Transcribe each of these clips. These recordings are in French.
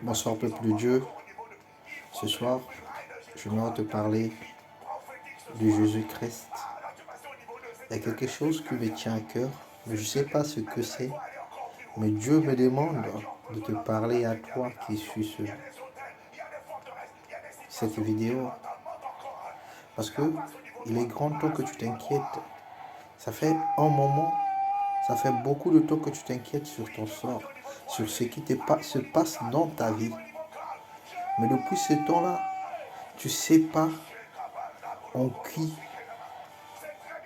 Bonsoir peuple de Dieu. Ce soir, je vais te parler de Jésus-Christ. Il y a quelque chose qui me tient à cœur, mais je ne sais pas ce que c'est. Mais Dieu me demande de te parler à toi qui suis cette vidéo. Parce que il est grand temps que tu t'inquiètes. Ça fait un moment, ça fait beaucoup de temps que tu t'inquiètes sur ton sort, sur ce qui se passe dans ta vie. Mais depuis ce temps-là, tu ne sais pas en qui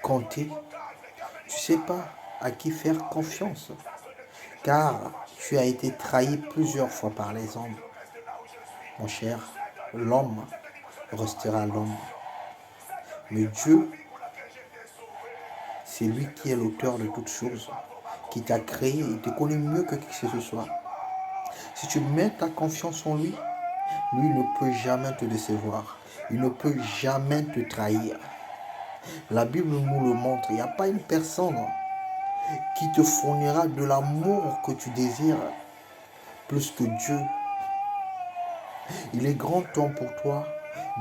compter. Tu ne sais pas à qui faire confiance. Car tu as été trahi plusieurs fois par les hommes. Mon cher, l'homme restera l'homme. Mais Dieu, c'est lui qui est l'auteur de toutes choses, qui t'a créé, il te connaît mieux que qui que ce soit. Si tu mets ta confiance en lui, lui ne peut jamais te décevoir. Il ne peut jamais te trahir. La Bible nous le montre. Il n'y a pas une personne qui te fournira de l'amour que tu désires plus que Dieu. Il est grand temps pour toi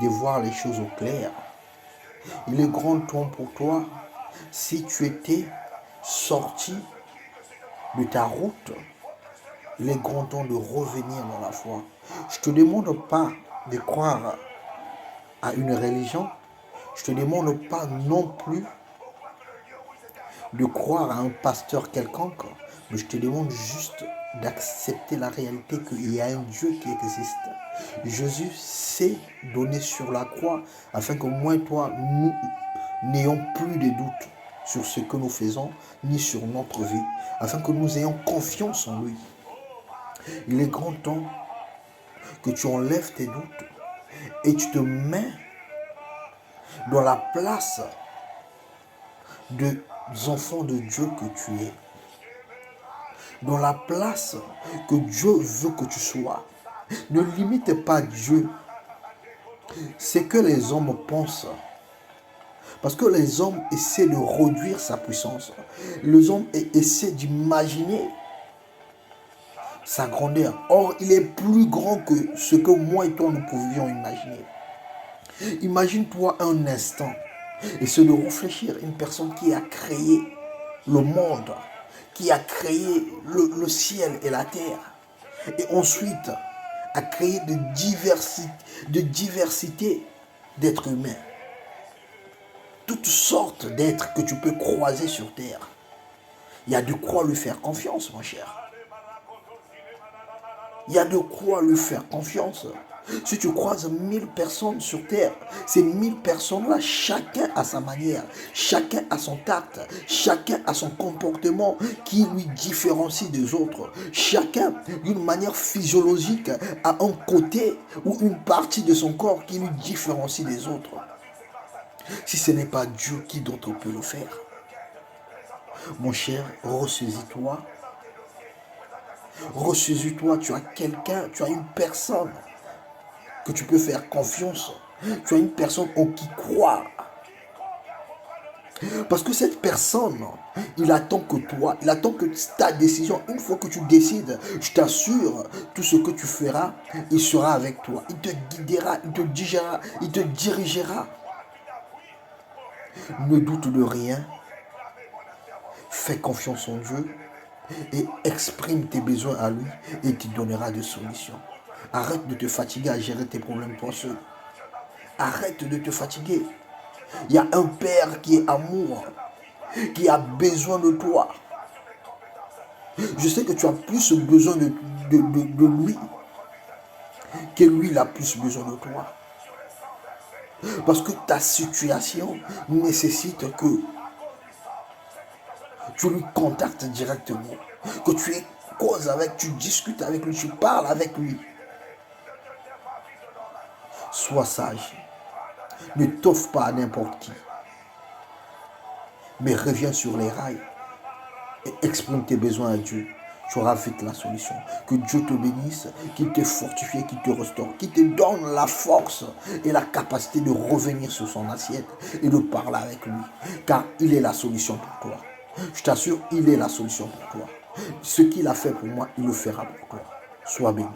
de voir les choses au clair. Il est grand temps pour toi, si tu étais sorti de ta route, il est grand temps de revenir dans la foi. Je ne te demande pas de croire à une religion. Je ne te demande pas non plus de croire à un pasteur quelconque. Mais je te demande juste d'accepter la réalité qu'il y a un Dieu qui existe. Jésus s'est donné sur la croix afin que moi et toi, nous n'ayons plus de doutes sur ce que nous faisons, ni sur notre vie, afin que nous ayons confiance en lui. Il est grand temps que tu enlèves tes doutes et tu te mets dans la place des enfants de Dieu que tu es. Dans la place que Dieu veut que tu sois. Ne limite pas Dieu. C'est que les hommes pensent. Parce que les hommes essaient de réduire sa puissance. Les hommes essaient d'imaginer sa grandeur. Or, il est plus grand que ce que moi et toi nous pouvions imaginer. Imagine-toi un instant. Et c'est de réfléchir à une personne qui a créé le monde, qui a créé le ciel et la terre. Et ensuite, a créé de diversité d'êtres humains. Toutes sortes d'êtres que tu peux croiser sur terre. Il y a de quoi lui faire confiance, mon cher. Il y a de quoi lui faire confiance. Si tu croises 1000 personnes sur terre, ces 1000 personnes-là, chacun a sa manière, chacun a son tact, chacun a son comportement qui lui différencie des autres. Chacun, d'une manière physiologique, a un côté ou une partie de son corps qui lui différencie des autres. Si ce n'est pas Dieu, qui d'autre peut le faire? Mon cher, ressaisis-toi. Ressaisis-toi, tu as quelqu'un, tu as une personne que tu peux faire confiance. Tu as une personne en qui croire. Parce que cette personne, il attend que toi, il attend que ta décision, une fois que tu décides, je t'assure, tout ce que tu feras, il sera avec toi. Il te guidera, il te dirigera. Ne doute de rien. Fais confiance en Dieu et exprime tes besoins à lui et il te donnera des solutions. Arrête de te fatiguer à gérer tes problèmes poisseux. Arrête de te fatiguer. Il y a un Père qui est amour, qui a besoin de toi. Je sais que tu as plus besoin de lui que lui il a plus besoin de toi. Parce que ta situation nécessite que tu lui contactes directement, que tu aies cause avec, tu discutes avec lui, tu parles avec lui. Sois sage. Ne t'offre pas à n'importe qui. Mais reviens sur les rails et exprime tes besoins à Dieu. Tu auras vite la solution. Que Dieu te bénisse, qu'il te fortifie, qu'il te restaure, qu'il te donne la force et la capacité de revenir sur son assiette et de parler avec lui. Car il est la solution pour toi. Je t'assure, il est la solution pour toi. Ce qu'il a fait pour moi, il le fera pour toi. Sois béni.